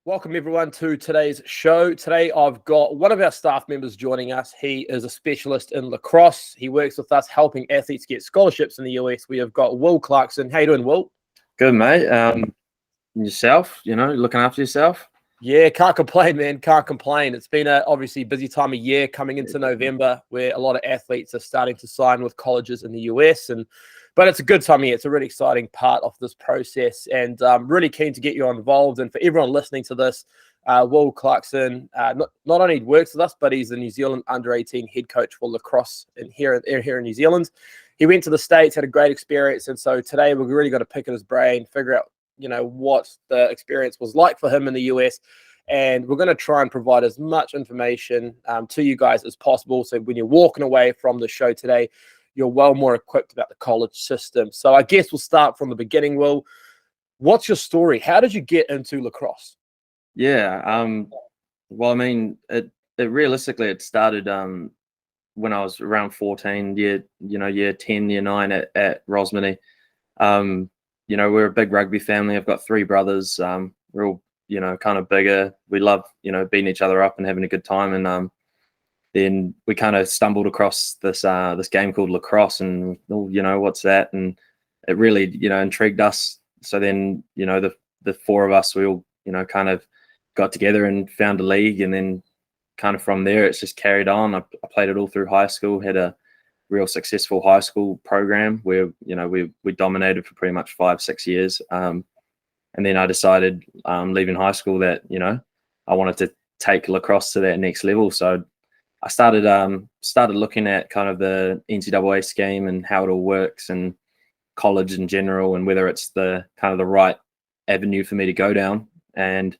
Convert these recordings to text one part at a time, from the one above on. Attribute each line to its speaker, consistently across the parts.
Speaker 1: Welcome everyone to today's show. Today I've got one of our staff members joining us. He is a specialist in lacrosse. He works with us helping athletes get scholarships in the US. We have got Will Clarkson. How you doing, Will?
Speaker 2: Good, mate. Yourself, looking after yourself?
Speaker 1: Yeah, can't complain, man. Can't complain. It's been a obviously busy time of year coming into November where a lot of athletes are starting to sign with colleges in the US. But it's a good time of year. It's a really exciting part of this process. And I'm really keen to get you involved. And for everyone listening to this, Will Clarkson not only works with us, but he's the New Zealand under-18 head coach for lacrosse here in New Zealand. He went to the States, had a great experience. And so today we're really going to pick at his brain, figure out what the experience was like for him in the US. And we're going to try and provide as much information to you guys as possible. So when you're walking away from the show today, you're well more equipped about the college system. So I guess we'll start from the beginning, Will. What's your story? How did you get into lacrosse?
Speaker 2: Yeah. Well, I mean, it realistically, it started when I was around 14, year 10, year 9 at Rosmini. We're a big rugby family. I've got 3 brothers. We're all, kind of bigger. We love, beating each other up and having a good time. And then we kind of stumbled across this game called lacrosse, and what's that? And it really, intrigued us. So then, the 4 of us, we all, kind of got together and found a league, and then kind of from there, it's just carried on. I played it all through high school. Had a real successful high school program where we dominated for pretty much 5-6 years, and then I decided leaving high school that I wanted to take lacrosse to that next level. So I started looking at kind of the NCAA scheme and how it all works, and college in general, and whether it's the kind of the right avenue for me to go down, and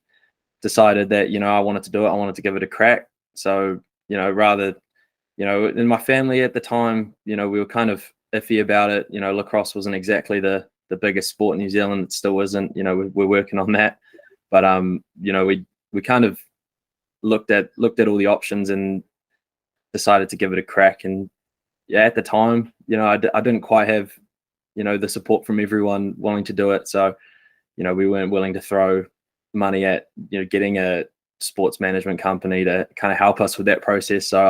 Speaker 2: decided that I wanted to do it. I wanted to give it a crack. So rather in my family at the time, we were kind of iffy about it. Lacrosse wasn't exactly the biggest sport in New Zealand. It still isn't. We're working on that. But we kind of looked at all the options and decided to give it a crack. And yeah, at the time, I didn't quite have the support from everyone wanting to do it. So we weren't willing to throw money at getting a sports management company to kind of help us with that process. So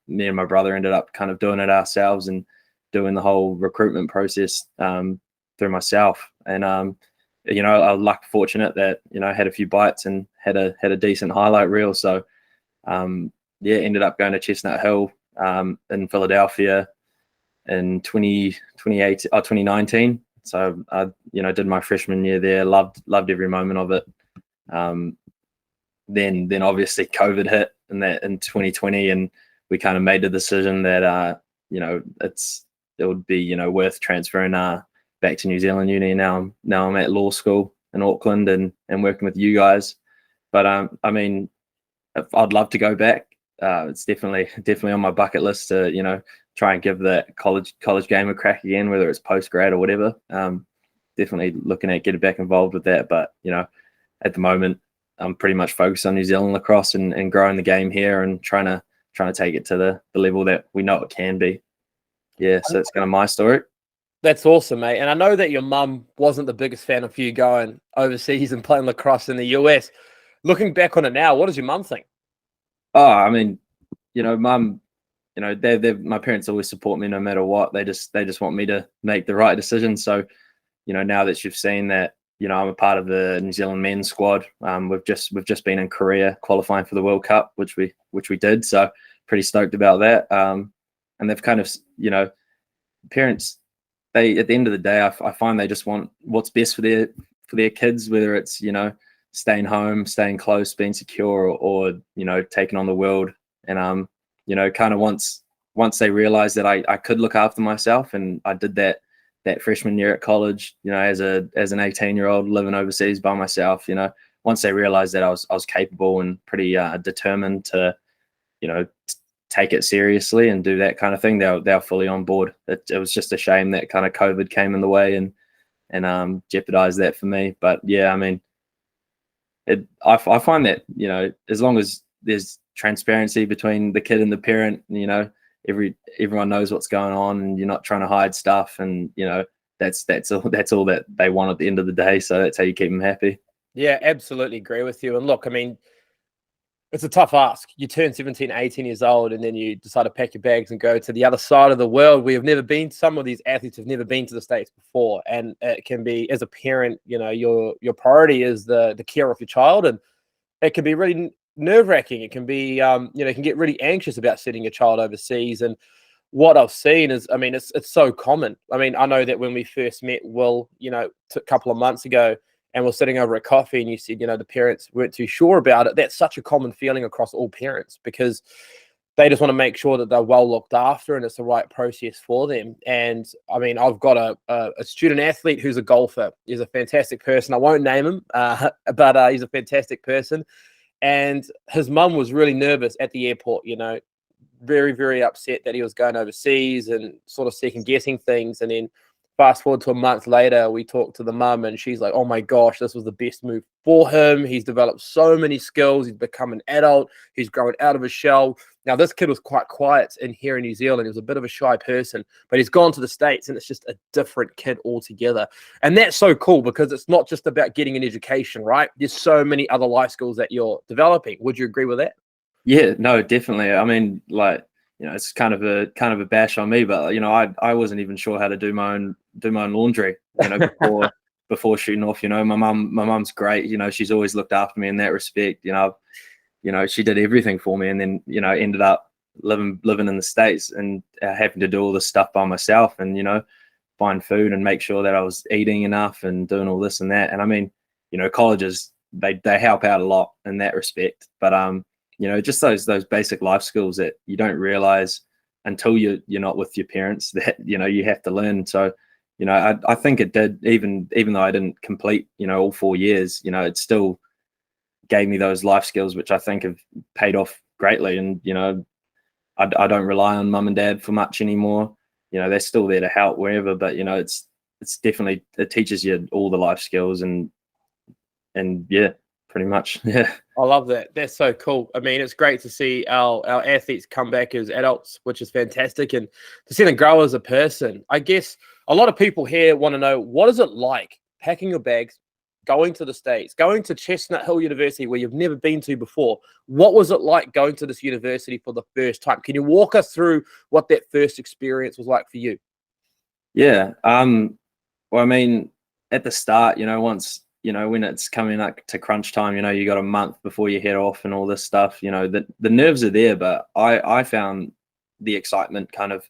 Speaker 2: me and my brother ended up kind of doing it ourselves and doing the whole recruitment process through myself. And I was fortunate that I had a few bites and had a decent highlight reel. So ended up going to Chestnut Hill in Philadelphia in 2019. So I did my freshman year there. Loved every moment of it. Then obviously COVID hit in 2020, and we kind of made the decision that it would be worth transferring back to New Zealand uni. Now I'm at law school in Auckland and working with you guys. But I mean, I'd love to go back. It's definitely on my bucket list to try and give that college game a crack again, whether it's post grad or whatever. Definitely looking at getting back involved with that. But at the moment, I'm pretty much focused on New Zealand lacrosse and growing the game here and trying to take it to the level that we know it can be. Yeah, so that's kind of my story.
Speaker 1: That's awesome, mate. And I know that your mum wasn't the biggest fan of you going overseas and playing lacrosse in the US. Looking back on it now, what does your mum think?
Speaker 2: Oh, I mean, mum, my parents always support me no matter what. They just want me to make the right decision. So, now that you've seen that, I'm a part of the New Zealand men's squad. We've just been in Korea qualifying for the World Cup, which we did. So pretty stoked about that. And they've kind of, parents, they, at the end of the day, I find they just want what's best for their kids, whether it's, staying home, staying close, being secure, or taking on the world. And, kind of once they realized that I could look after myself, and I did that freshman year at college, as an 18-year-old living overseas by myself, once they realized that I was capable and pretty determined to, take it seriously and do that kind of thing, they were fully on board. It was just a shame that kind of COVID came in the way and jeopardized that for me. But yeah, I mean, I find that, as long as there's transparency between the kid and the parent, everyone knows what's going on, and you're not trying to hide stuff, and that's all that they want at the end of the day. So that's how you keep them happy.
Speaker 1: Yeah, absolutely agree with you. And look, I mean, it's a tough ask. You turn 17, 18 years old, and then you decide to pack your bags and go to the other side of the world where you've never been. Some of these athletes have never been to the States before. And it can be, as a parent, you know, your priority is the care of your child. And it can be really nerve-wracking. It can be, you know, you can get really anxious about sending your child overseas. And what I've seen is, I mean, it's so common. I mean, I know that when we first met Will, you know, a couple of months ago, and we're sitting over a coffee, and you said, you know, the parents weren't too sure about it. That's such a common feeling across all parents because they just want to make sure that they're well looked after and it's the right process for them. And I mean, I've got a student athlete who's a golfer. He's a fantastic person. I won't name him, but he's a fantastic person. And his mum was really nervous at the airport, you know, very, very upset that he was going overseas and sort of second guessing things. And then fast forward to a month later, we talked to the mum and she's like, oh my gosh, this was the best move for him. He's developed so many skills. He's become an adult. He's grown out of his shell. Now, this kid was quite quiet in here in New Zealand. He was a bit of a shy person, but he's gone to the States and it's just a different kid altogether. And that's so cool because it's not just about getting an education, right? There's so many other life skills that you're developing. Would you agree with that?
Speaker 2: Yeah, no, definitely. I mean, like, you know, it's kind of a bash on me, but you know, I wasn't even sure how to do my own laundry, you know, before shooting off. You know, my mum's great. You know, she's always looked after me in that respect. You know, she did everything for me, and then you know, ended up living in the States and having to do all this stuff by myself, and you know, find food and make sure that I was eating enough and doing all this and that. And I mean, you know, colleges they help out a lot in that respect, but you know, just those basic life skills that you don't realize until you're not with your parents that, you know, you have to learn. So, you know, I think it did, even though I didn't complete, you know, all 4 years, you know, it still gave me those life skills, which I think have paid off greatly. And, you know, I don't rely on mum and dad for much anymore. You know, they're still there to help wherever, but, you know, it's definitely, it teaches you all the life skills and yeah, pretty much. Yeah.
Speaker 1: I love that. That's so cool. I mean, it's great to see our athletes come back as adults, which is fantastic, and to see them grow as a person. I guess a lot of people here want to know, what is it like packing your bags, going to the States, going to Chestnut Hill University where you've never been to before? What was it like going to this university for the first time? Can you walk us through what that first experience was like for you?
Speaker 2: Yeah. Well, I mean, at the start, you know, once, you know, when it's coming up to crunch time, you know, you got a month before you head off and all this stuff, you know, the nerves are there, but I found the excitement kind of,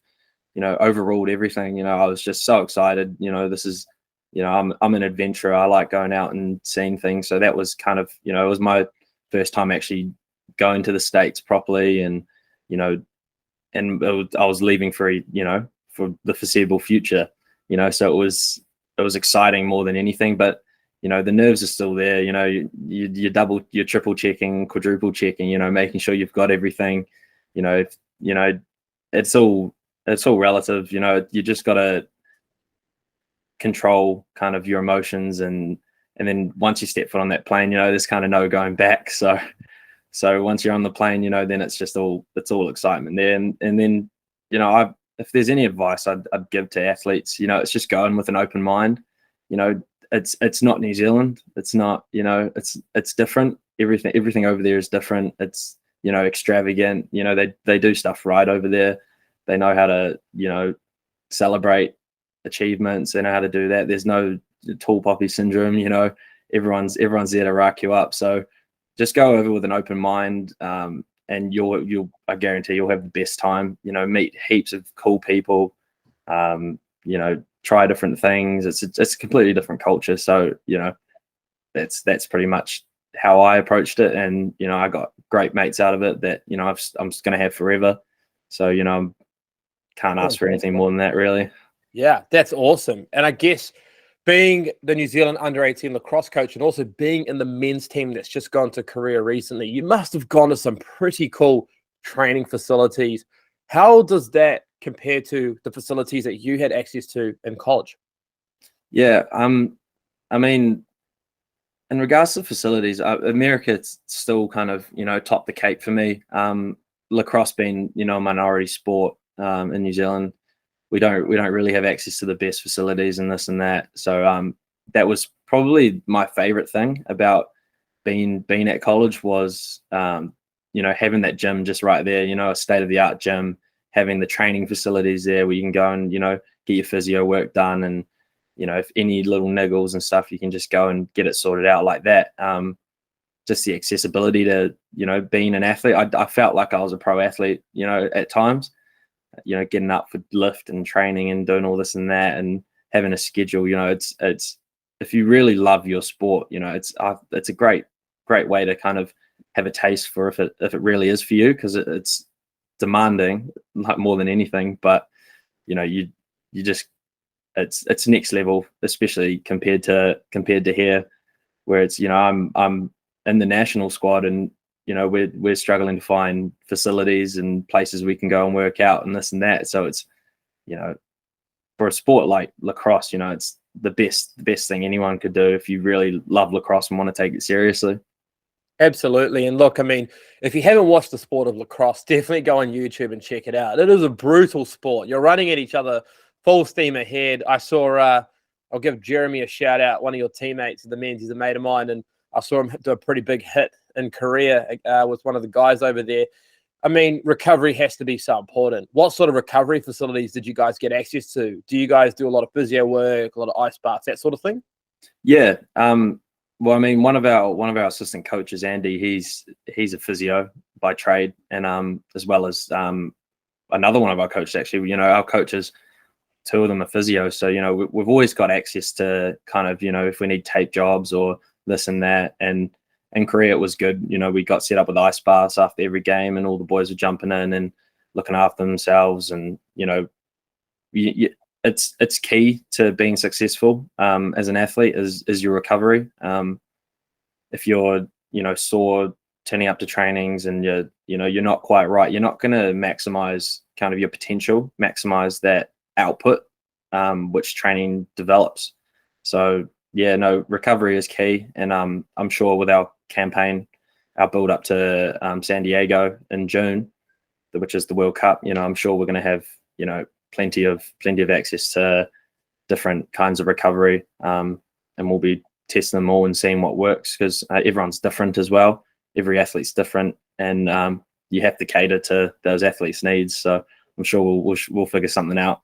Speaker 2: you know, overruled everything. You know, I was just so excited. You know, this is, you know, I'm an adventurer. I like going out and seeing things. So that was kind of, you know, it was my first time actually going to the States properly, and, you know, and I was leaving for, you know, for the foreseeable future, you know, so it was exciting more than anything. But you know, the nerves are still there. You know, you're triple checking, quadruple checking, you know, making sure you've got everything. You know, you know, it's all relative. You know, you just got to control kind of your emotions, and then once you step foot on that plane, you know, there's kind of no going back. So once you're on the plane, you know, then it's all excitement there. And then, you know, if there's any advice I'd give to athletes, you know, it's just going with an open mind. You know, it's not New Zealand. It's not, you know, it's different. Everything over there is different. It's, you know, extravagant. You know, they do stuff right over there. They know how to, you know, celebrate achievements. They know how to do that. There's no tall poppy syndrome. You know, everyone's there to rack you up. So just go over with an open mind, and I guarantee you'll have the best time. You know, meet heaps of cool people. You know, try different things. It's a completely different culture. So, you know, that's pretty much how I approached it. And, you know, I got great mates out of it that, you know, I'm just going to have forever. So, you know, can't ask for anything more than that, really.
Speaker 1: Yeah, that's awesome. And I guess being the New Zealand under-18 lacrosse coach and also being in the men's team that's just gone to Korea recently, you must have gone to some pretty cool training facilities. How does that compare to the facilities that you had access to in college?
Speaker 2: Yeah, I mean, in regards to facilities, America's still kind of, you know, top the cape for me. Lacrosse being, you know, a minority sport in New Zealand, we don't really have access to the best facilities and this and that. So that was probably my favorite thing about being at college was, having that gym just right there, a state-of-the-art gym, having the training facilities there where you can go and, get your physio work done. And, if any little niggles and stuff, you can just go and get it sorted out like that. Just the accessibility to, being an athlete. I felt like I was a pro athlete, at times, getting up for lift and training and doing all this and that and having a schedule. It's if you really love your sport, it's a great way to kind of have a taste for if it really is for you, because it's demanding, like, more than anything. But you just, it's next level, especially compared to here, where it's, I'm in the national squad, and we're struggling to find facilities and places we can go and work out and this and that. So it's, for a sport like lacrosse, it's the best thing anyone could do if you really love lacrosse and want to take it seriously.
Speaker 1: Absolutely. And look, I mean, if you haven't watched the sport of lacrosse, definitely go on YouTube and check it out. It is a brutal sport. You're running at each other full steam ahead. I saw, I'll give Jeremy a shout out, one of your teammates in the men's. He's a mate of mine, and I saw him do a pretty big hit in Korea with one of the guys over there. I mean, recovery has to be so important. What sort of recovery facilities did you guys get access to? Do you guys do a lot of physio work, a lot of ice baths, that sort of thing?
Speaker 2: Yeah. Well, I mean, one of our assistant coaches, Andy, he's a physio by trade, and as well as another one of our coaches, actually. Our coaches, two of them are physio, so we've always got access to kind of, if we need tape jobs or this and that. And in Korea, it was good. We got set up with ice baths after every game, and all the boys were jumping in and looking after themselves. And it's key to being successful as an athlete is your recovery. If you're sore turning up to trainings and you're not quite right, you're not going to maximize kind of your potential, maximize that output, which training develops. So yeah, no, recovery is key. And I'm sure with our campaign, our build up to San Diego in June, which is the World Cup, I'm sure we're going to have plenty of access to different kinds of recovery, and we'll be testing them all and seeing what works, because everyone's different as well. Every athlete's different, and you have to cater to those athletes' needs. So I'm sure we'll figure something out.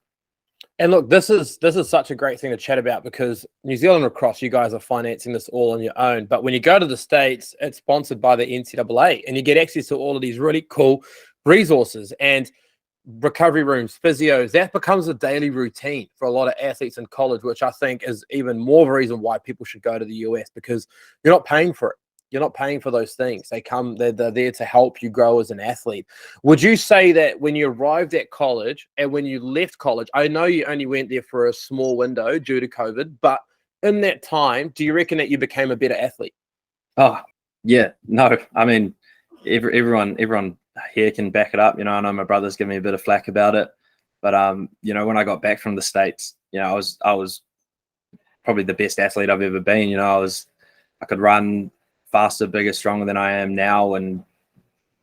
Speaker 1: And look, this is such a great thing to chat about, because New Zealand Lacrosse, you guys are financing this all on your own. But when you go to the States, it's sponsored by the NCAA, and you get access to all of these really cool resources and recovery rooms, physios. That becomes a daily routine for a lot of athletes in college, which I think is even more of a reason why people should go to the US, because you're not paying for it. You're not paying for those things. They're there to help you grow as an athlete. Would you say that when you arrived at college and when you left college, I know you only went there for a small window due to COVID, but in that time, do you reckon that you became a better athlete?
Speaker 2: Oh, yeah. No, I mean, everyone here can back it up. I know my brother's giving me a bit of flack about it, but when I got back from the States, I was probably the best athlete I've ever been. I could run faster, bigger, stronger than I am now, and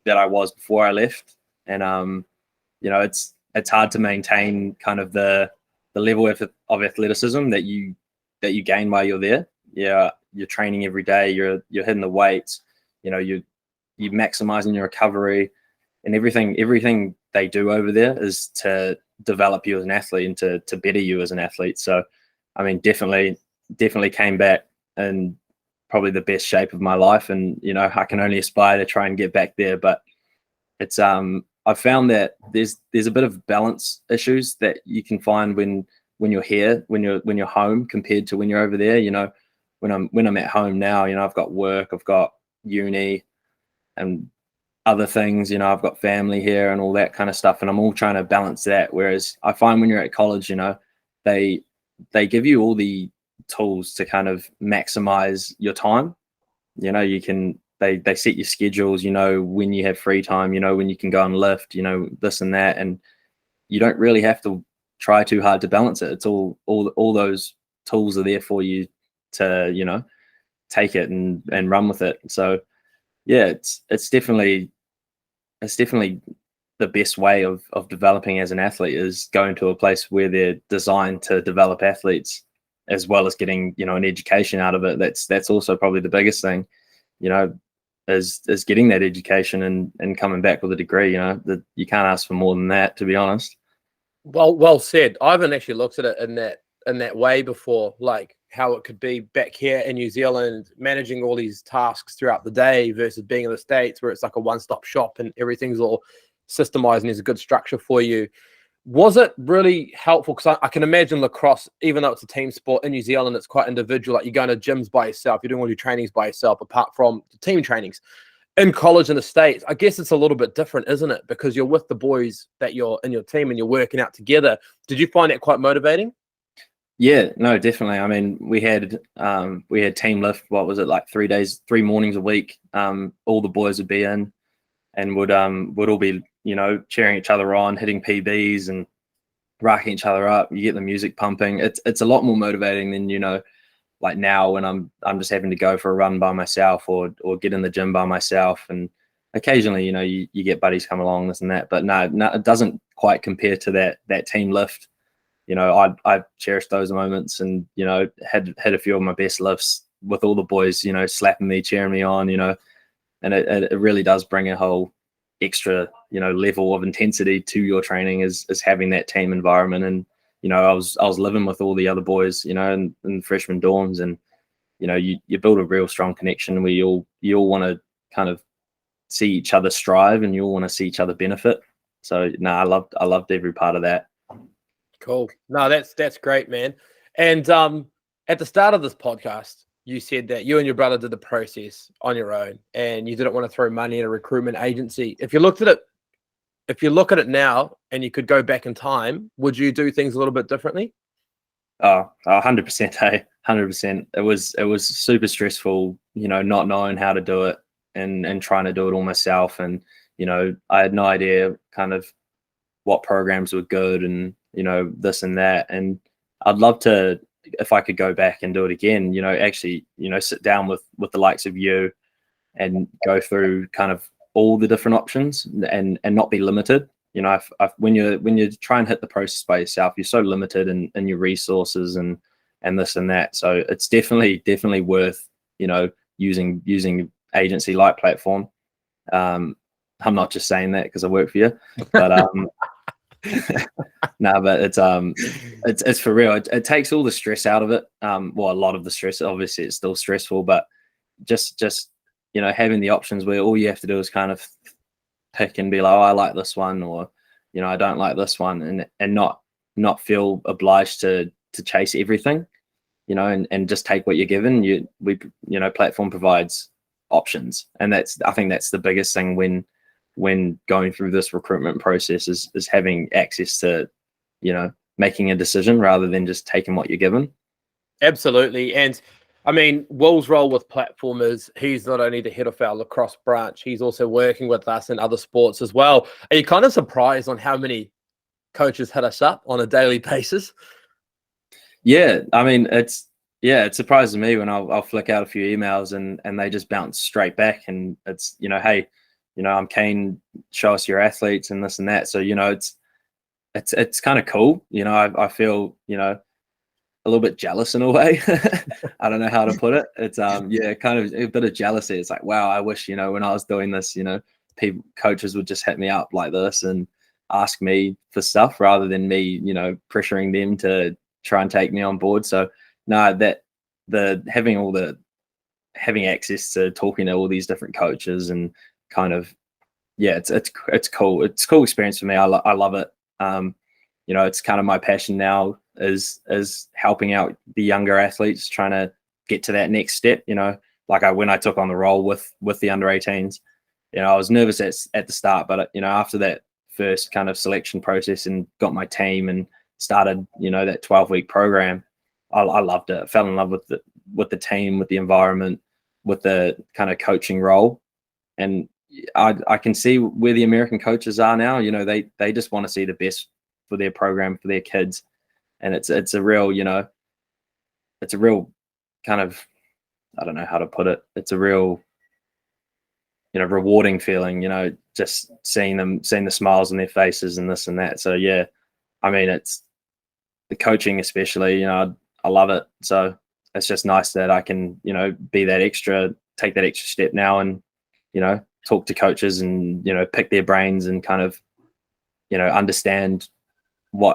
Speaker 2: that I was before I left. And it's hard to maintain kind of the level of athleticism that you gain while you're there. Yeah, you're training every day. You're hitting the weights. You're maximizing your recovery, and everything they do over there is to develop you as an athlete and to better you as an athlete. So, I mean, definitely came back in probably the best shape of my life, and I can only aspire to try and get back there. But it's I've found that there's a bit of balance issues that you can find when you're here, when you're home, compared to when you're over there. When I'm at home now, I've got work, I've got uni and other things, I've got family here and all that kind of stuff, and I'm all trying to balance that. Whereas I find when you're at college, they give you all the tools to kind of maximize your time. They set your schedules, when you have free time, when you can go and lift, this and that, and you don't really have to try too hard to balance it. It's all those tools are there for you to, take it and run with it. So yeah, it's definitely the best way of developing as an athlete is going to a place where they're designed to develop athletes as well as getting, an education out of it. That's also probably the biggest thing, is getting that education and coming back with a degree. That you can't ask for more than that, to be honest.
Speaker 1: Well said. I haven't actually looked at it in that way before, like how it could be back here in New Zealand, managing all these tasks throughout the day versus being in the States where it's like a one-stop shop and everything's all systemized and there's a good structure for you. Was it really helpful? Because I can imagine lacrosse, even though it's a team sport in New Zealand, it's quite individual. Like you're going to gyms by yourself, you're doing all your trainings by yourself, apart from the team trainings. In college in the States, I guess it's a little bit different, isn't it? Because you're with the boys that you're in your team and you're working out together. Did you find that quite motivating?
Speaker 2: Yeah, no, definitely. I mean, we had team lift. What was it, like 3 mornings a week? All the boys would be in, and would all be cheering each other on, hitting PBs and racking each other up. You get the music pumping. It's a lot more motivating than like now when I'm just having to go for a run by myself or get in the gym by myself. And occasionally you get buddies come along, this and that, but no, it doesn't quite compare to that team lift. I cherished those moments, and had a few of my best lifts with all the boys slapping me, cheering me on, and it really does bring a whole extra level of intensity to your training is having that team environment. And I was living with all the other boys in freshman dorms, and you build a real strong connection where you all want to kind of see each other strive, and you all want to see each other benefit. So no, I loved every part of that.
Speaker 1: Cool. No, that's great, man. And at the start of this podcast, you said that you and your brother did the process on your own and you didn't want to throw money at a recruitment agency. If you look at it now and you could go back in time, would you do things a little bit differently?
Speaker 2: Oh, 100%. Hey, 100%. It was super stressful, not knowing how to do it and trying to do it all myself. And, I had no idea kind of what programs were good and, this and that. And I'd love to, if I could go back and do it again, actually, sit down with the likes of you and go through kind of all the different options and not be limited. When you try and hit the process by yourself, you're so limited in your resources and this and that. So it's definitely worth, using agency like Platform. I'm not just saying that because I work for you, but no, but it's for real. It takes all the stress out of it. Well, a lot of the stress. Obviously, it's still stressful, but just having the options where all you have to do is kind of pick and be like, oh, I like this one, or I don't like this one, and not feel obliged to chase everything, and just take what you're given. Platform provides options, and I think that's the biggest thing when going through this recruitment process is having access to, making a decision rather than just taking what you're given.
Speaker 1: Absolutely. And I mean, Will's role with Platform is he's not only the head of our lacrosse branch, he's also working with us in other sports as well. Are you kind of surprised on how many coaches hit us up on a daily basis?
Speaker 2: Yeah. I mean, it surprises me when I'll flick out a few emails and they just bounce straight back, and it's, hey, I'm keen, show us your athletes and this and that. So, it's kind of cool. I feel, a little bit jealous in a way. I don't know how to put it. It's, kind of a bit of jealousy. It's like, wow, I wish, when I was doing this, coaches would just hit me up like this and ask me for stuff rather than me, pressuring them to try and take me on board. So no, having access to talking to all these different coaches and kind of, it's cool. It's a cool experience for me. I love it. It's kind of my passion now is helping out the younger athletes, trying to get to that next step. When I took on the role with the under 18s, I was nervous at the start, but after that first kind of selection process and got my team and started, that 12-week program, I loved it. I fell in love with the team, with the environment, with the kind of coaching role. And I can see where the American coaches are now. They just want to see the best for their program, for their kids. And it's a real, it's a real kind of, I don't know how to put it. It's a real, rewarding feeling, just seeing the smiles on their faces and this and that. So, yeah, I mean, it's the coaching, especially, I love it. So it's just nice that I can, you know, take that extra step now and, you know, talk to coaches and, you know, pick their brains and kind of, you know, understand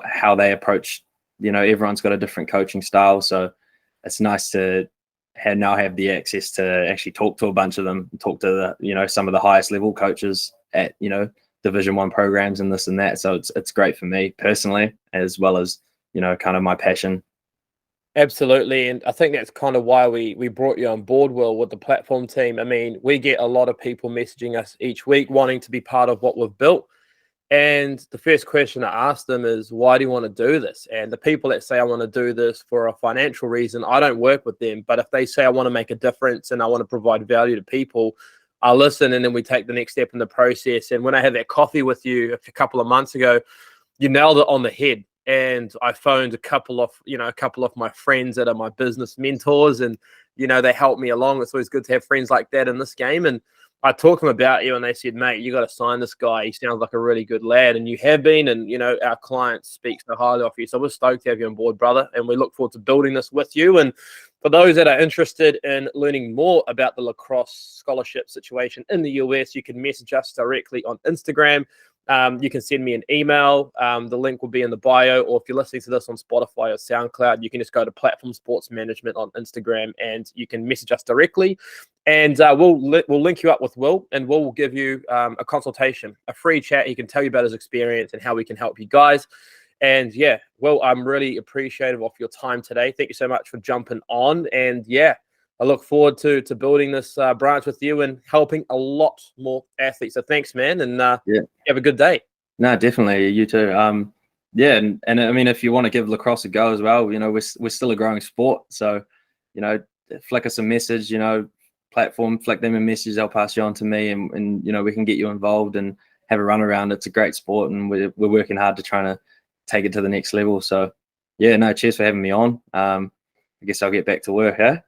Speaker 2: how they approach, you know, everyone's got a different coaching style. So it's nice to have the access to actually talk to a bunch of them, talk to the, you know, some of the highest level coaches at, you know, Division 1 programs and this and that. So it's great for me personally, as well as, you know, kind of my passion.
Speaker 1: Absolutely. And I think that's kind of why we brought you on board, Will, with the platform team. I mean, we get a lot of people messaging us each week wanting to be part of what we've built. And the first question I ask them is, why do you want to do this? And the people that say, I want to do this for a financial reason, I don't work with them. But if they say, I want to make a difference and I want to provide value to people, I listen, and then we take the next step in the process. And when I had that coffee with you a couple of months ago, you nailed it on the head. And I phoned a couple of my friends that are my business mentors, and, you know, they helped me along. It's always good to have friends like that in this game. And I talked to them about you, and they said, mate, you got to sign this guy. He sounds like a really good lad. And you have been, and, you know, our clients speak so highly of you. So we're stoked to have you on board, brother. And we look forward to building this with you. And for those that are interested in learning more about the lacrosse scholarship situation in the US, you can message us directly on Instagram. You can send me an email. The link will be in the bio, or if you're listening to this on Spotify or SoundCloud, you can just go to Platform Sports Management on Instagram and you can message us directly. And we'll link you up with Will, and Will give you a consultation, a free chat. He can tell you about his experience and how we can help you guys. And yeah, Will, I'm really appreciative of your time today. Thank you so much for jumping on. And yeah, I look forward to building this branch with you and helping a lot more athletes. So thanks, man, and have a good day.
Speaker 2: No, definitely, you too. Yeah, and I mean, if you want to give lacrosse a go as well, you know, we're still a growing sport. So, you know, flick us a message, you know, platform, flick them a message, they'll pass you on to me, and you know, we can get you involved and have a run around. It's a great sport, and we're working hard to try to take it to the next level. So, yeah, no, cheers for having me on. I guess I'll get back to work, eh?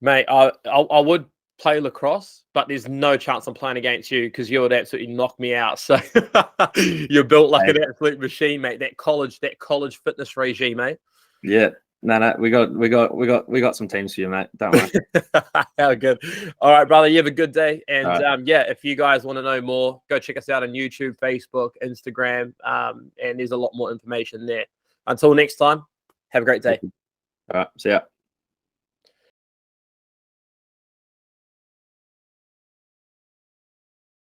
Speaker 1: Mate, I would play lacrosse, but there's no chance I'm playing against you because you would absolutely knock me out. So you're built like an absolute machine, mate. That college fitness regime, mate.
Speaker 2: Yeah. No, we got some teams for you, mate. Don't worry.
Speaker 1: How good. All right, brother. You have a good day. And
Speaker 2: right.
Speaker 1: Yeah, if you guys want to know more, go check us out on YouTube, Facebook, Instagram. And there's a lot more information there. Until next time, have a great day.
Speaker 2: All right. See ya.